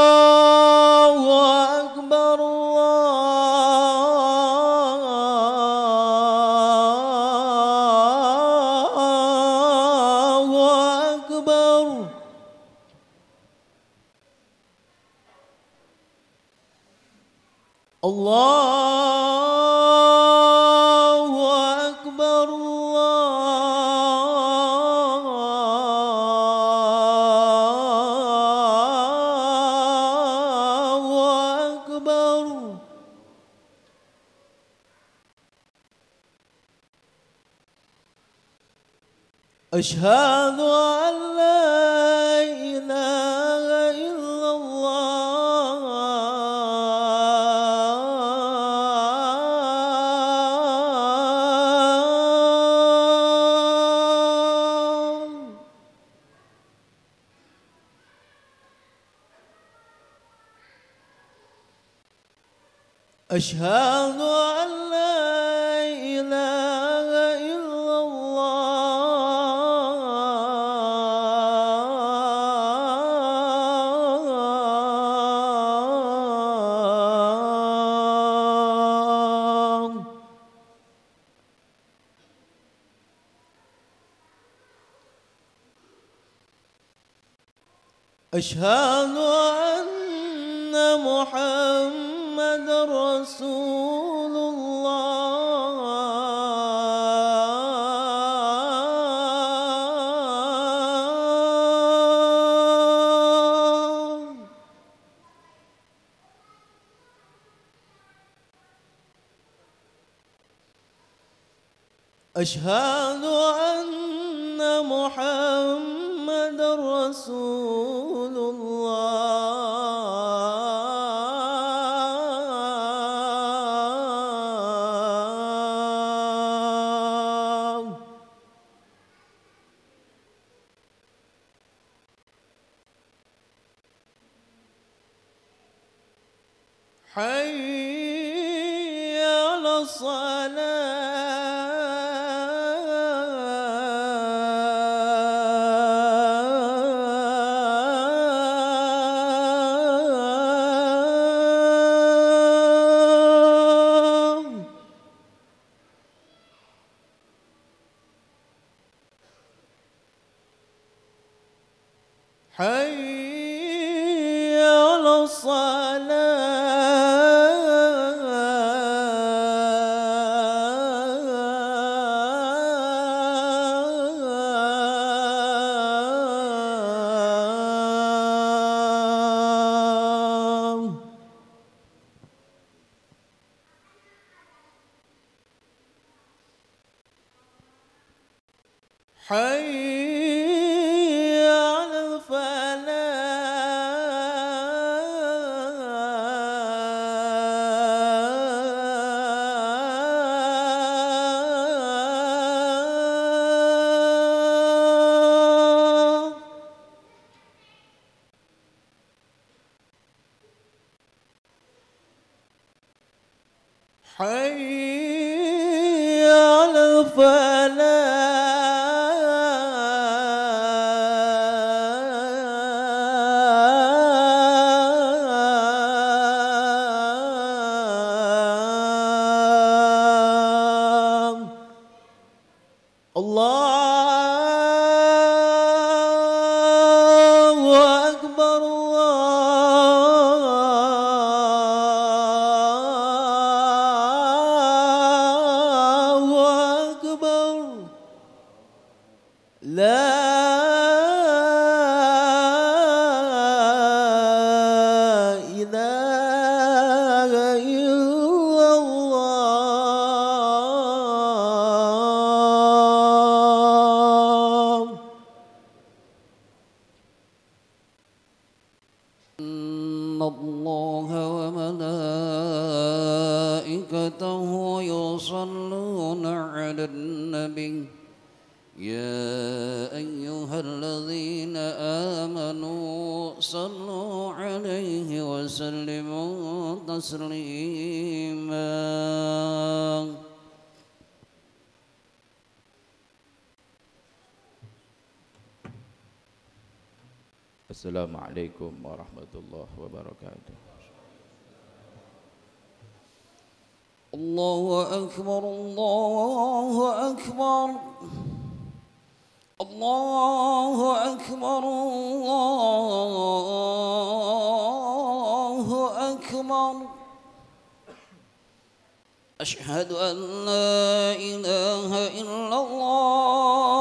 Allahu Akbar, Allahu Akbar. Allahu Akbar, Allahu Akbar. Asyhadu an la ilaha illallah. Asyhadu an la ilaha illallah. Asyhadu anna Muhammadar Rasulullah. Asyhadu anna Muhammadar Rasulullah. Hayya 'alas salah. Hayya 'alas salah. Hayya 'alal falah. Hayya 'alal falah. Allahu Akbar, Allahu Akbar. La ilaha illallah. Inna Allaha wa malaikatahu yusalluna 'alan nabi. Ya ayyuhalladzina amanu sallu 'alaihi wa sallimu تسليما. Assalamualaikum warahmatullahi wabarakatuh. الله أكبر الله أكبر الله أكبر الله أكبر أشهد أن لا إله إلا الله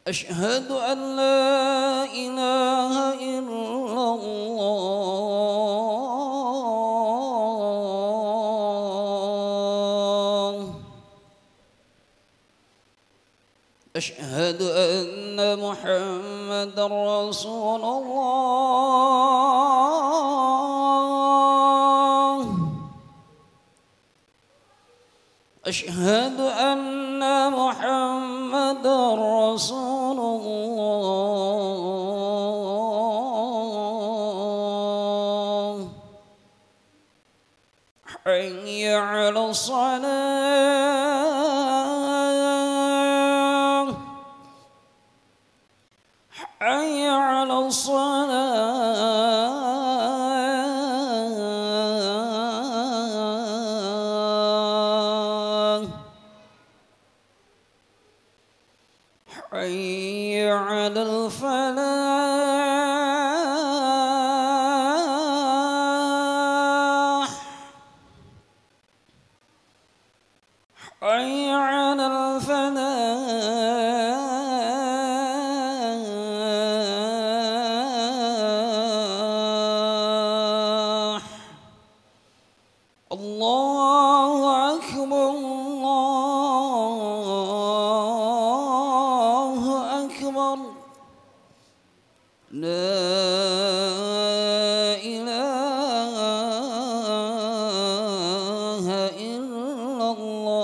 أشهد أن لا إله إلا الله أشهد أن محمدا رسول الله أشهد أن محمدا رسول الله حي على الصلاة حي على الصلاة حي على الفلاح حي على الفلاح الله أكبر الله أكبر لا إله إلا الله.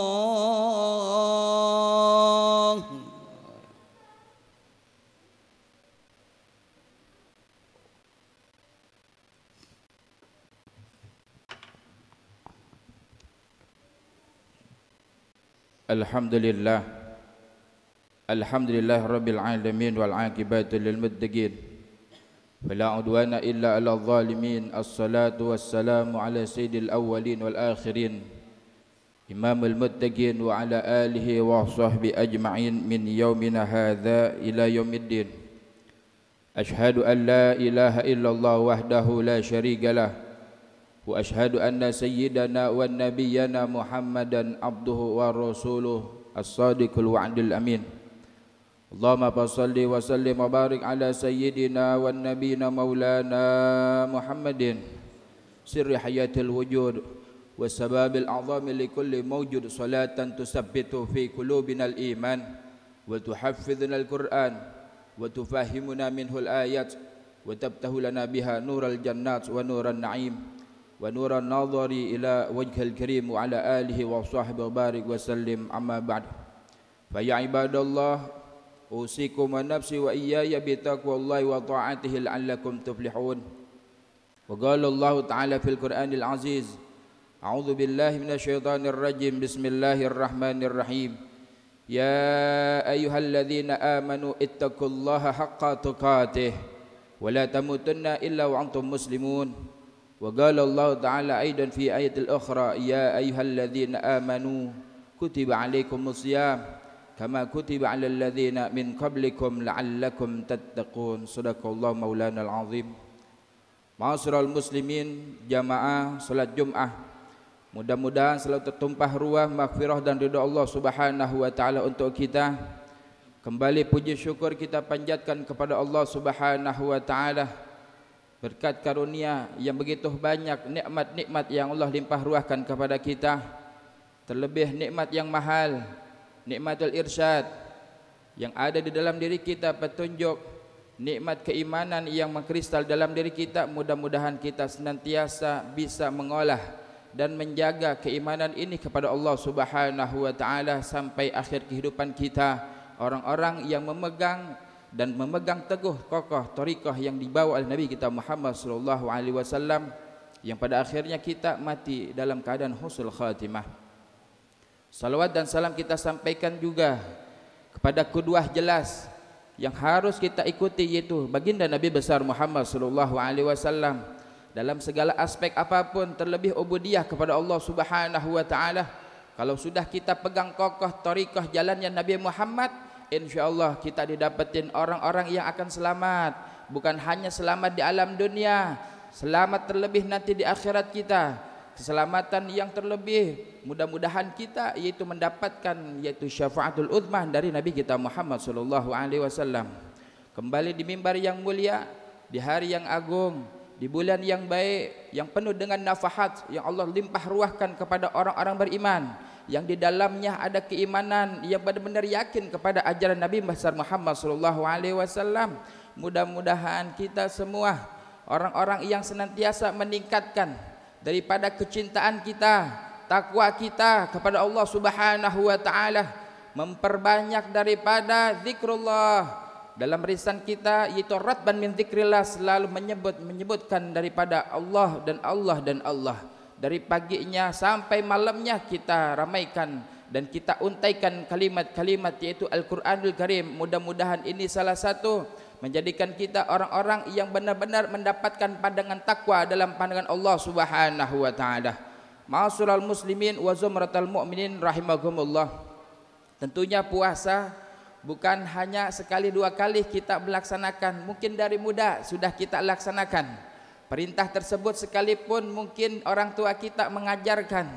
Alhamdulillah. Alhamdulillah rabbil alamin wal aqibatu lil muttaqin. Fala udwana illa 'alal zalimin. Assalatu wassalamu ala sayyidil awwalin wal akhirin. Imamul muttaqin wa ala alihi wa sahbihi ajma'in min yaumina hadza ila yaumiddin. Ashhadu an la ilaha illallah wahdahu la syarika lah. Wa ashhadu anna sayyidana wa nabiyyana Muhammadan abduhu wa rasuluh as-sadiqul wa'dil amin. Allahumma salli wa sallim wa barik ala sayyidina wa nabiyina maulana Muhammadin sirri hayatil wujud wa sababil a'zami li kulli mawjud salatan tusabbitu fi qulubina al-iman wa tuhaffidhuna al-Qur'an wa tufahhimuna minhu al-ayat wa tabtahu lana biha nural jannat wa nuran na'im wa nuran nadhari ila wajhil karim wa ala alihi wa sahbihi barik wa sallim amma ba'd. Fa ya ibadallah usikum wa nafsi wa iyaya bi taqwallahi wa ta'atihi la'allakum tuflihun. Wa qala Allah ta'ala fil Qur'anil aziz a'udzu billahi minasyaitonir rajim bismillahirrahmanirrahim ya ayyuhalladzina amanu ittaqullaha haqqa tuqatih wa la tamutunna illa wa antum muslimun. وقال الله تعالى أيضا في آية الأخرى يا أيها الذين آمنوا كتب عليكم الصيام كما كتب على الذين من قبلكم لعلكم تتقون. صدق الله مولانا العظيم. Ma'asyiral muslimin, jamaah salat Jumat, mudah-mudahan selalu tertumpah ruah maghfirah dan ridha Allah Subhanahu wa taala untuk kita. Kembali puji syukur kita panjatkan kepada Allah Subhanahu wa taala berkat karunia yang begitu banyak, nikmat-nikmat yang Allah limpah ruahkan kepada kita. Terlebih nikmat yang mahal, nikmatul irsyad yang ada di dalam diri kita, petunjuk, nikmat keimanan yang mengkristal dalam diri kita. Mudah-mudahan kita senantiasa bisa mengolah dan menjaga keimanan ini kepada Allah Subhanahu wa taala sampai akhir kehidupan kita. Orang-orang yang memegang dan memegang teguh kokoh thariqah yang dibawa oleh Nabi kita Muhammad sallallahu alaihi wasallam, yang pada akhirnya kita mati dalam keadaan husnul khatimah. Salawat dan salam kita sampaikan juga kepada qudwah jelas yang harus kita ikuti, yaitu baginda Nabi besar Muhammad sallallahu alaihi wasallam dalam segala aspek apapun, terlebih ubudiyah kepada Allah Subhanahu wa taala. Kalau sudah kita pegang kokoh thariqah jalannya Nabi Muhammad, insyaallah kita didapetin orang-orang yang akan selamat, bukan hanya selamat di alam dunia, selamat terlebih nanti di akhirat kita. Keselamatan yang terlebih mudah-mudahan kita yaitu mendapatkan yaitu syafaatul uzmah dari Nabi kita Muhammad sallallahu alaihi wasallam. Kembali di mimbar yang mulia, di hari yang agung, di bulan yang baik, yang penuh dengan nafahat yang Allah limpah ruahkan kepada orang-orang beriman, yang di dalamnya ada keimanan yang benar-benar yakin kepada ajaran Nabi besar Muhammad sallallahu alaihi wasallam. Mudah-mudahan kita semua orang-orang yang senantiasa meningkatkan daripada kecintaan kita, takwa kita kepada Allah Subhanahu wa taala, memperbanyak daripada zikrullah dalam lisan kita, yaitu ratban min zikrillah, selalu menyebutkan daripada Allah dan Allah dan Allah. Dari paginya sampai malamnya kita ramaikan dan kita untaikan kalimat-kalimat yaitu Al-Qur'anul Karim. Mudah-mudahan ini salah satu menjadikan kita orang-orang yang benar-benar mendapatkan pandangan takwa dalam pandangan Allah Subhanahu wa taala. Ma'asyiral muslimin wa zumratal mu'minin rahimakumullah. Tentunya puasa bukan hanya sekali dua kali kita melaksanakan, mungkin dari muda sudah kita laksanakan. Perintah tersebut sekalipun mungkin orang tua kita mengajarkan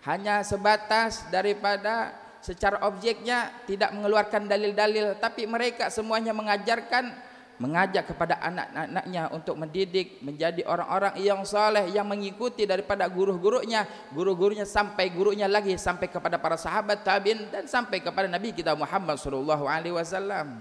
hanya sebatas daripada secara objeknya, tidak mengeluarkan dalil-dalil, tapi mereka semuanya mengajak kepada anak-anaknya untuk mendidik menjadi orang-orang yang saleh, yang mengikuti daripada gurunya sampai gurunya lagi, sampai kepada para sahabat tabi'in dan sampai kepada Nabi kita Muhammad sallallahu alaihi wasallam.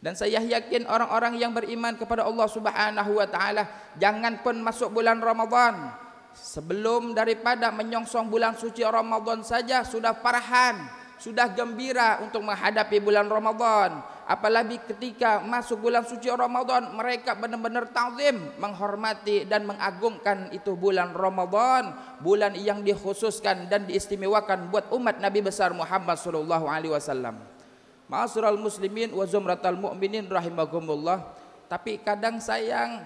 Dan saya yakin orang-orang yang beriman kepada Allah Subhanahu wa taala, jangan pun masuk bulan Ramadan, sebelum daripada menyongsong bulan suci Ramadan saja sudah farahan, sudah gembira untuk menghadapi bulan Ramadan. Apalagi ketika masuk bulan suci Ramadan, mereka benar-benar ta'zim, menghormati dan mengagungkan itu bulan Ramadan, bulan yang dikhususkan dan diistimewakan buat umat Nabi besar Muhammad sallallahu alaihi wasallam. Ma'asyiral muslimin wa zumratal mu'minin rahimakumullah. Tapi kadang sayang,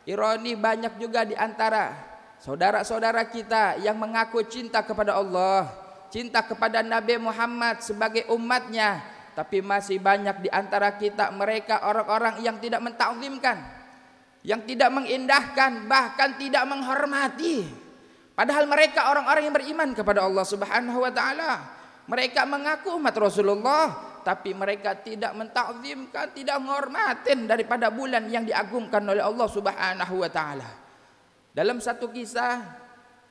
ironi, banyak juga di antara saudara-saudara kita yang mengaku cinta kepada Allah, cinta kepada Nabi Muhammad sebagai umatnya, tapi masih banyak di antara kita mereka orang-orang yang tidak mentakzimkan, yang tidak mengindahkan, bahkan tidak menghormati. Padahal mereka orang-orang yang beriman kepada Allah Subhanahu wa taala. Mereka mengaku umat Rasulullah, tapi mereka tidak mentakzimkan, tidak menghormatin daripada bulan yang diagungkan oleh Allah Subhanahu wa taala. Dalam satu kisah,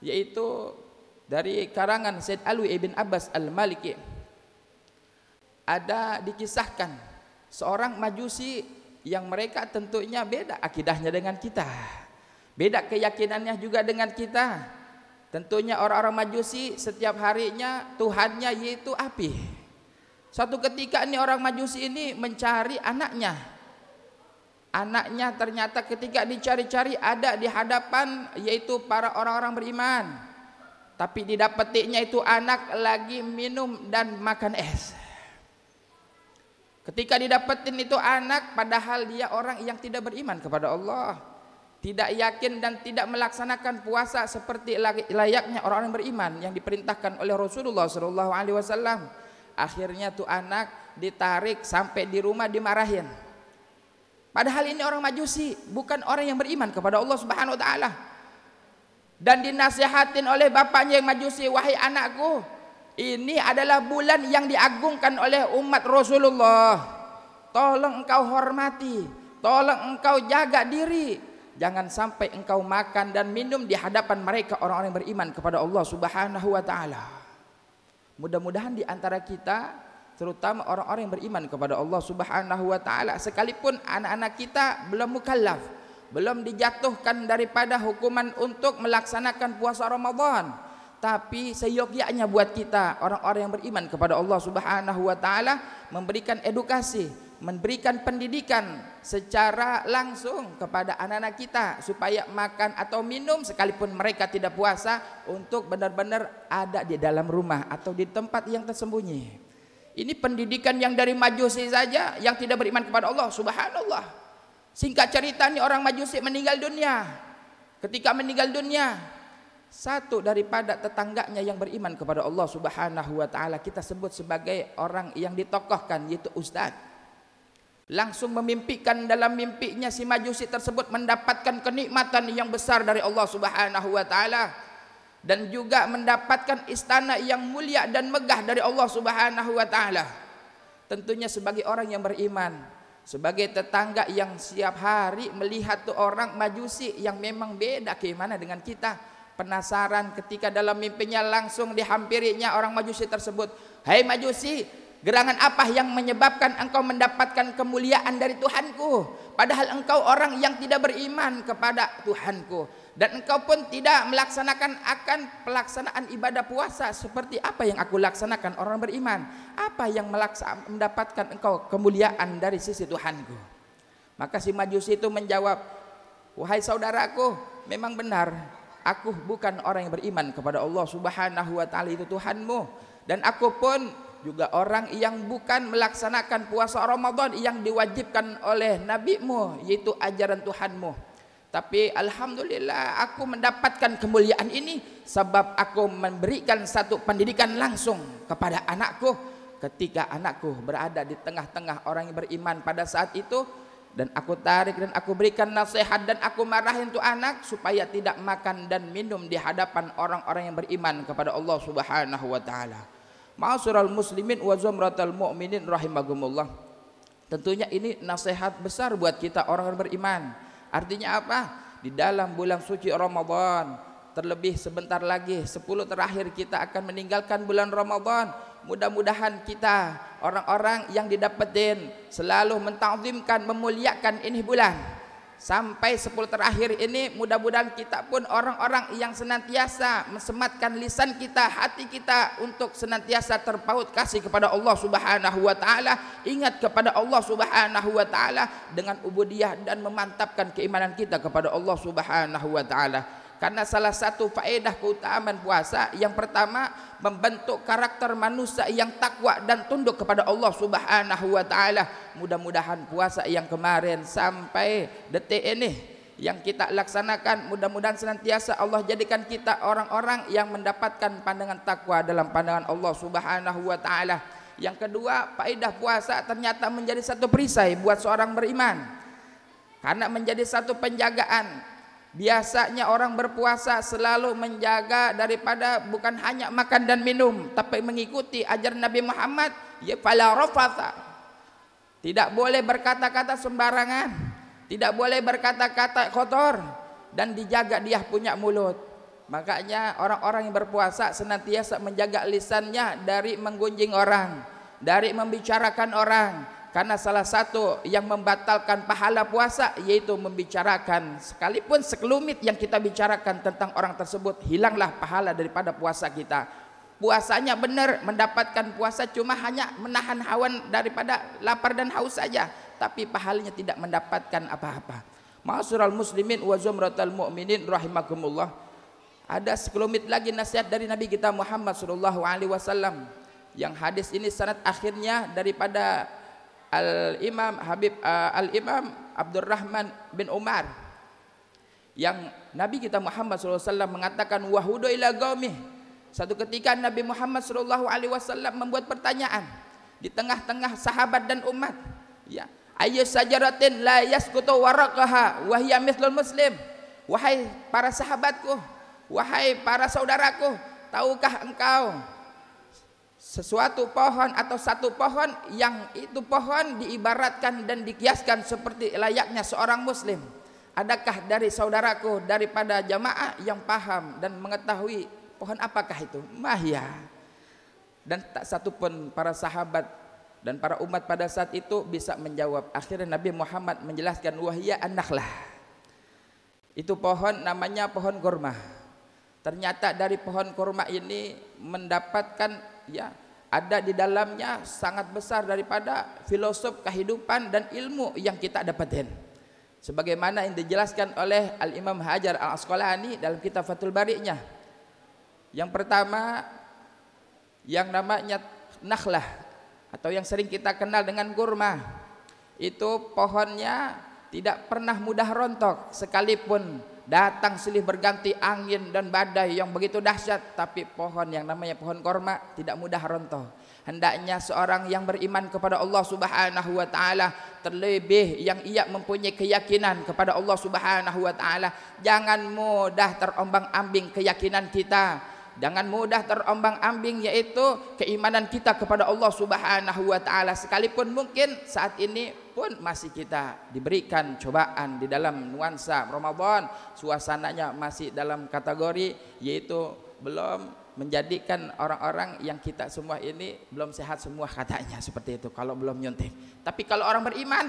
yaitu dari karangan Said Alwi ibn Abbas al-Maliki, ada dikisahkan seorang majusi yang mereka tentunya beda akidahnya dengan kita, beda keyakinannya juga dengan kita. Tentunya orang-orang majusi setiap harinya Tuhannya yaitu api. Suatu ketika ini orang majusi ini mencari anaknya. Anaknya ternyata ketika dicari-cari ada di hadapan yaitu para orang-orang beriman. Tapi didapatinya itu anak lagi minum dan makan es. Ketika didapetin itu anak, padahal dia orang yang tidak beriman kepada Allah, tidak yakin dan tidak melaksanakan puasa seperti layaknya orang-orang beriman yang diperintahkan oleh Rasulullah SAW. Akhirnya tuh anak ditarik sampai di rumah dimarahin. Padahal ini orang majusi, bukan orang yang beriman kepada Allah Subhanahu wa taala. Dan dinasihatin oleh bapaknya yang majusi, wahai anakku, ini adalah bulan yang diagungkan oleh umat Rasulullah. Tolong engkau hormati, tolong engkau jaga diri. Jangan sampai engkau makan dan minum di hadapan mereka orang-orang yang beriman kepada Allah Subhanahu wa taala. Mudah-mudahan di antara kita, terutama orang-orang yang beriman kepada Allah Subhanahu wa taala, sekalipun anak-anak kita belum mukallaf, belum dijatuhkan daripada hukuman untuk melaksanakan puasa Ramadan, tapi seyogyanya buat kita orang-orang yang beriman kepada Allah Subhanahu wa taala memberikan edukasi, memberikan pendidikan secara langsung kepada anak-anak kita supaya makan atau minum sekalipun mereka tidak puasa untuk benar-benar ada di dalam rumah atau di tempat yang tersembunyi. Ini pendidikan yang dari Majusi saja yang tidak beriman kepada Allah. Subhanallah. Singkat cerita, nih orang Majusi meninggal dunia. Ketika meninggal dunia, satu daripada tetangganya yang beriman kepada Allah Subhanahu wa taala kita sebut sebagai orang yang ditokohkan, yaitu ustaz. Langsung memimpikan dalam mimpinya si Majusi tersebut mendapatkan kenikmatan yang besar dari Allah Subhanahu wa taala dan juga mendapatkan istana yang mulia dan megah dari Allah Subhanahu wa taala. Tentunya sebagai orang yang beriman, sebagai tetangga yang setiap hari melihat tuh orang Majusi yang memang beda keimanan dengan kita, penasaran ketika dalam mimpinya langsung dihampirinya orang Majusi tersebut. Hai Majusi, gerangan apa yang menyebabkan engkau mendapatkan kemuliaan dari Tuhanku, padahal engkau orang yang tidak beriman kepada Tuhanku, dan engkau pun tidak melaksanakan akan pelaksanaan ibadah puasa seperti apa yang aku laksanakan orang beriman. Apa yang mendapatkan engkau kemuliaan dari sisi Tuhanku? Maka si Majusi itu menjawab, wahai saudaraku, memang benar aku bukan orang yang beriman kepada Allah Subhanahu wa taala, itu Tuhanmu, dan aku pun juga orang yang bukan melaksanakan puasa Ramadan yang diwajibkan oleh nabimu, yaitu ajaran Tuhanmu. Tapi alhamdulillah aku mendapatkan kemuliaan ini sebab aku memberikan satu pendidikan langsung kepada anakku ketika anakku berada di tengah-tengah orang yang beriman pada saat itu, dan aku tarik dan aku berikan nasihat dan aku marahin tuh anak supaya tidak makan dan minum di hadapan orang-orang yang beriman kepada Allah Subhanahu wa taala. Ma'asyiral muslimin wa zumratal mu'minin rahimakumullah. Tentunya ini nasihat besar buat kita orang yang beriman. Artinya apa? Di dalam bulan suci Ramadan, terlebih sebentar lagi 10 terakhir kita akan meninggalkan bulan Ramadan. Mudah-mudahan kita orang-orang yang didapetin selalu menta'zimkan, memuliakan ini bulan. Sampai 10 terakhir ini mudah-mudahan kita pun orang-orang yang senantiasa mensematkan lisan kita, hati kita untuk senantiasa terpaut kasih kepada Allah Subhanahu wa taala, ingat kepada Allah Subhanahu wa taala dengan ubudiyah dan memantapkan keimanan kita kepada Allah Subhanahu wa taala. Karena salah satu faedah keutamaan puasa yang pertama membentuk karakter manusia yang takwa dan tunduk kepada Allah Subhanahu wa taala. Mudah-mudahan puasa yang kemarin sampai detik ini yang kita laksanakan, mudah-mudahan senantiasa Allah jadikan kita orang-orang yang mendapatkan pandangan takwa dalam pandangan Allah Subhanahu wa taala. Yang kedua, faedah puasa ternyata menjadi satu perisai buat seorang beriman. Karena menjadi satu penjagaan. Biasanya orang berpuasa selalu menjaga daripada bukan hanya makan dan minum, tapi mengikuti ajaran Nabi Muhammad, ya fala rafatha. Tidak boleh berkata-kata sembarangan, tidak boleh berkata-kata kotor, dan dijaga dia punya mulut. Makanya orang-orang yang berpuasa senantiasa menjaga lisannya dari menggunjing orang, dari membicarakan orang. Karena salah satu yang membatalkan pahala puasa yaitu membicarakan, sekalipun sekelumit yang kita bicarakan tentang orang tersebut, hilanglah pahala daripada puasa kita. Puasanya benar, mendapatkan puasa cuma hanya menahan hawa daripada lapar dan haus saja, tapi pahalanya tidak mendapatkan apa-apa. Ma'asyiral muslimin wa zumratal mu'minin rahimakumullah. Ada sekelumit lagi nasihat dari Nabi kita Muhammad sallallahu alaihi wasallam, yang hadis ini sanad akhirnya daripada Al-Imam Abdurrahman bin Umar, yang Nabi kita Muhammad SAW mengatakan wahudu ila qaumih. Satu ketika Nabi Muhammad SAW membuat pertanyaan di tengah-tengah sahabat dan umat, ya, ayyu sajaratin la yasqutu waraqaha wa hiya mithlul muslim. Wahai para sahabatku, wahai para saudaraku, tahukah engkau sesuatu pohon atau satu pohon yang itu pohon diibaratkan dan dikiaskan seperti layaknya seorang muslim? Adakah dari saudaraku daripada jamaah yang paham dan mengetahui pohon apakah itu? Mahya. Dan tak satu pun para sahabat dan para umat pada saat itu bisa menjawab. Akhirnya Nabi Muhammad menjelaskan wahya an-nakhlah. Itu pohon namanya pohon kurma. Ternyata dari pohon kurma ini mendapatkan, ya, ada di dalamnya sangat besar daripada filosof kehidupan dan ilmu yang kita dapatin. Sebagaimana yang dijelaskan oleh Al-Imam Hajar Al-Asqalani dalam kitab Fathul Bari-nya. Yang pertama, yang namanya nakhlah atau yang sering kita kenal dengan kurma, itu pohonnya tidak pernah mudah rontok sekalipun datang silih berganti angin dan badai yang begitu dahsyat, tapi pohon yang namanya pohon kurma tidak mudah rontok. Hendaknya seorang yang beriman kepada Allah Subhanahu wa taala, terlebih yang ia mempunyai keyakinan kepada Allah Subhanahu wa taala, jangan mudah terombang-ambing keyakinan kita. Jangan mudah terombang-ambing yaitu keimanan kita kepada Allah Subhanahu wa taala, sekalipun mungkin saat ini pun masih kita diberikan cobaan di dalam nuansa Ramadan, suasananya masih dalam kategori yaitu belum menjadikan orang-orang yang kita semua ini belum sehat semua katanya seperti itu kalau belum nyuntik. Tapi kalau orang beriman,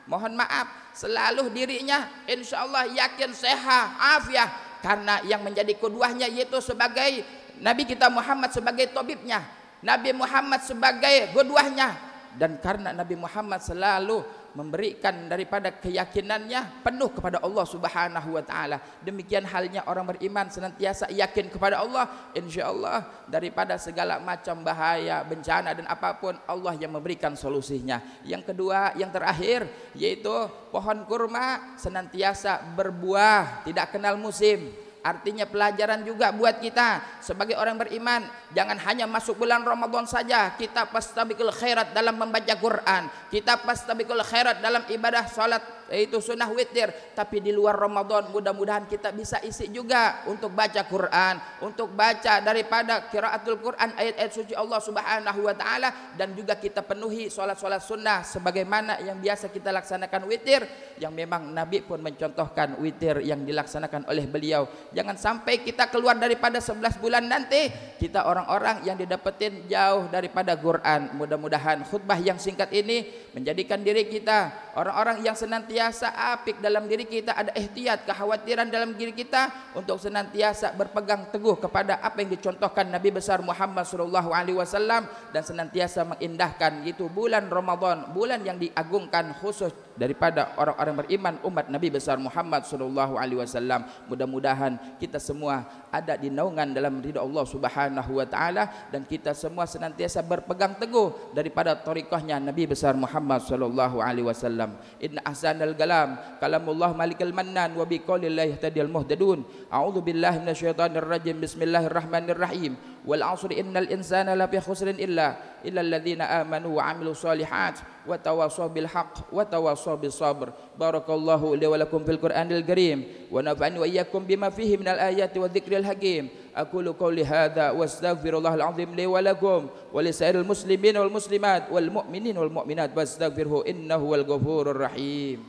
mohon maaf, selalu dirinya insya Allah yakin sehat afiah, karena yang menjadi keduanya yaitu sebagai Nabi kita Muhammad sebagai tabibnya, Nabi Muhammad sebagai keduanya, dan karena Nabi Muhammad selalu memberikan daripada keyakinannya penuh kepada Allah Subhanahu wa taala. Demikian halnya orang beriman senantiasa yakin kepada Allah, insyaallah daripada segala macam bahaya, bencana dan apapun Allah yang memberikan solusinya. Yang kedua, yang terakhir yaitu pohon kurma senantiasa berbuah, tidak kenal musim. Artinya pelajaran juga buat kita sebagai orang beriman, jangan hanya masuk bulan Ramadan saja kita fastabiqul khairat dalam membaca Quran, kita fastabiqul khairat dalam ibadah salat yaitu sunnah witir, tapi di luar Ramadan mudah-mudahan kita bisa isi juga untuk baca Quran, untuk baca daripada qiraatul Quran, ayat-ayat suci Allah Subhanahu wa taala, dan juga kita penuhi salat-salat sunnah sebagaimana yang biasa kita laksanakan witir, yang memang Nabi pun mencontohkan witir yang dilaksanakan oleh beliau. Jangan sampai kita keluar daripada 11 bulan nanti kita orang-orang yang didapetin jauh daripada Quran. Mudah-mudahan khutbah yang singkat ini menjadikan diri kita orang-orang yang senantiasa apik dalam diri kita, ada ihtiyat, kekhawatiran dalam diri kita untuk senantiasa berpegang teguh kepada apa yang dicontohkan Nabi besar Muhammad sallallahu alaihi wasallam, dan senantiasa mengindahkan itu bulan Ramadan, bulan yang diagungkan khusus daripada orang-orang beriman umat Nabi besar Muhammad sallallahu alaihi wasallam. Mudah-mudahan kita semua ada di naungan dalam ridha Allah Subhanahu wa taala, dan kita semua senantiasa berpegang teguh daripada thariqahnya Nabi besar Muhammad sallallahu alaihi wasallam. Inna ahsanal kalam kalamullah malikal mannan wa biqaulillahi yahtadil muhtadun. A'udzu billahi minasyaitonir rajim. Bismillahirrahmanirrahim. Wal 'asri innal insana lafi khusrin illa alladzina amanu wa 'amilus solihat wa tawassaw bil haqq wa tawassaw bis sabr. Barakallahu li wa lakum fil Qur'anil karim wa nafa'ani wa iyyakum bima fihi minal ayati wa dzikril hakim. Aqulu qawli hadza wa astaghfirullahal 'azim li wa lakum wa li sa'iril muslimin wal muslimat wal mu'minin wal mu'minat wastaghfirhu innahu wal ghafurur rahim.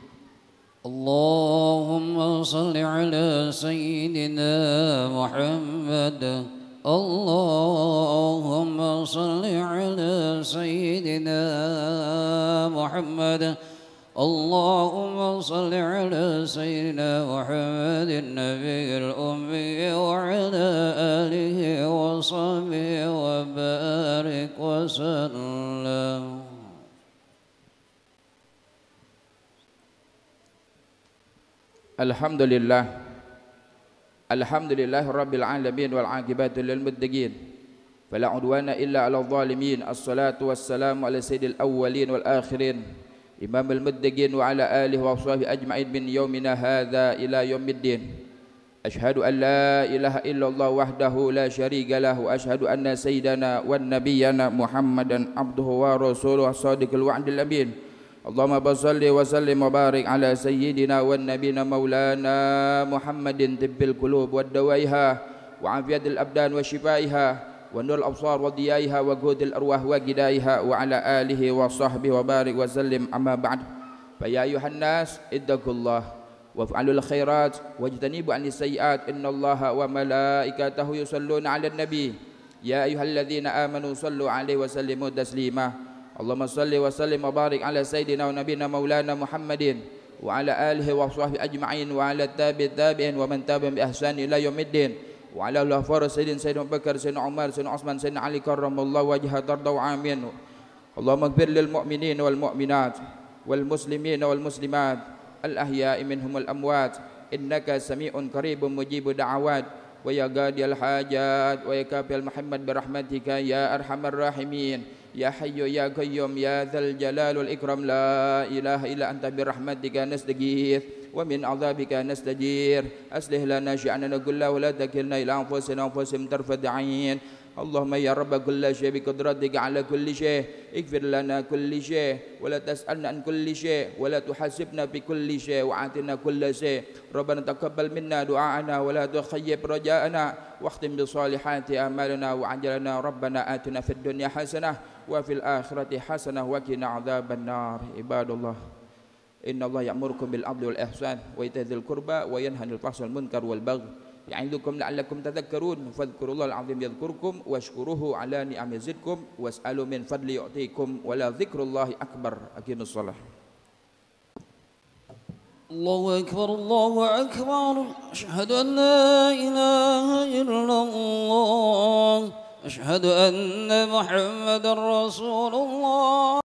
Allahumma salli ala sayyidina Muhammad. Allahumma salli ala sayyidina Muhammad. Allahumma salli ala sayyidina Muhammadin nabiyil ummi wa ala alihi wa sahbihi wa barik wa sallam. Alhamdulillah rabbil alamin wal aqibatu lil muttaqin fala udwana illa 'alal zalimin. Assalatu wassalamu ala sayyidil awwalin wal akhirin imamul muttaqin wa ala alihi wa sahbihi ajma'in min yaumina hadza ila yaumiddin. Ashhadu an la ilaha illallah wahdahu la syarika lahu, ashhadu anna sayyidana wan nabiyyana Muhammadan abduhu wa rasuluhu as-sadiqul wa'dil amin. Allahumma basalli wa sallim wa barik ala sayyidina wan nabiyina maulana Muhammadin tibbil qulub wa dawaiha wa afiyatil abdan wa shifaiha wa nurul absar wa diyaiha wa ghudil arwah wa gidaiha wa ala alihi wa sahbihi wa barik wa sallim. Amma ba'd. Fa ya ayuhan nas ittaqullah wa fa'alul khairat wajtanibu anis sayyiat. Innallaha wa malaikatahu yusalluna 'alan nabi ya ayyuhalladzina amanu sallu 'alaihi wa sallimu taslima. Allahumma salli wa sallim wa barik ala sayyidina wa nabiyina maulana Muhammadin wa ala alihi wa sahbihi ajma'in wa ala tabi'in wa man tabi'ahum bi ihsan ila yaumiddin وعلى الأخفار سيدنا أبو بكر سيدنا عمر سيدنا عثمان سيدنا علي كرم الله وجهه ترضى آمين. اللهم اغفر للمؤمنين والمؤمنات والمسلمين والمسلمات الأحياء منهم والأموات إنك سميع قريب مجيب دعوات ويا قاضي الحاجات ويا كافي محمد برحمتك يا أرحم الراحمين يا حي يا قيوم يا ذا الجلال والإكرام لا إله إلا أنت برحمتك نستغيث ومن عذابك نستجير أصلح لنا شأننا كله ولا تكلنا إلى أنفسنا طرفة عين. اللهم يا رب كل شيء بقدرتك على كل شيء اغفر لنا كل شيء ولا تسألنا عن كل شيء ولا تحاسبنا بكل شيء وآتنا كل شيء. ربنا تقبل منا دعاءنا ولا تخيب رجاءنا واختم بصالحات أعمالنا وعجلنا. ربنا آتنا في الدنيا حسنة وفي الآخرة حسنة وقنا عذاب النار. عباد الله إن الله يأمركم بالعدل والإحسان وإيتاء ذي القربى وينهى عن الفحشاء والمنكر والبغي يعظكم لعلكم تذكرون. فاذكروا الله العظيم يذكركم واشكروه على نعم يزدكم واسألوا من فضل يعطيكم ولا ذكر الله أكبر. أقيموا الصلاة. الله أكبر الله أكبر. أشهد أن لا إله إلا الله. أشهد أن محمد رسول الله.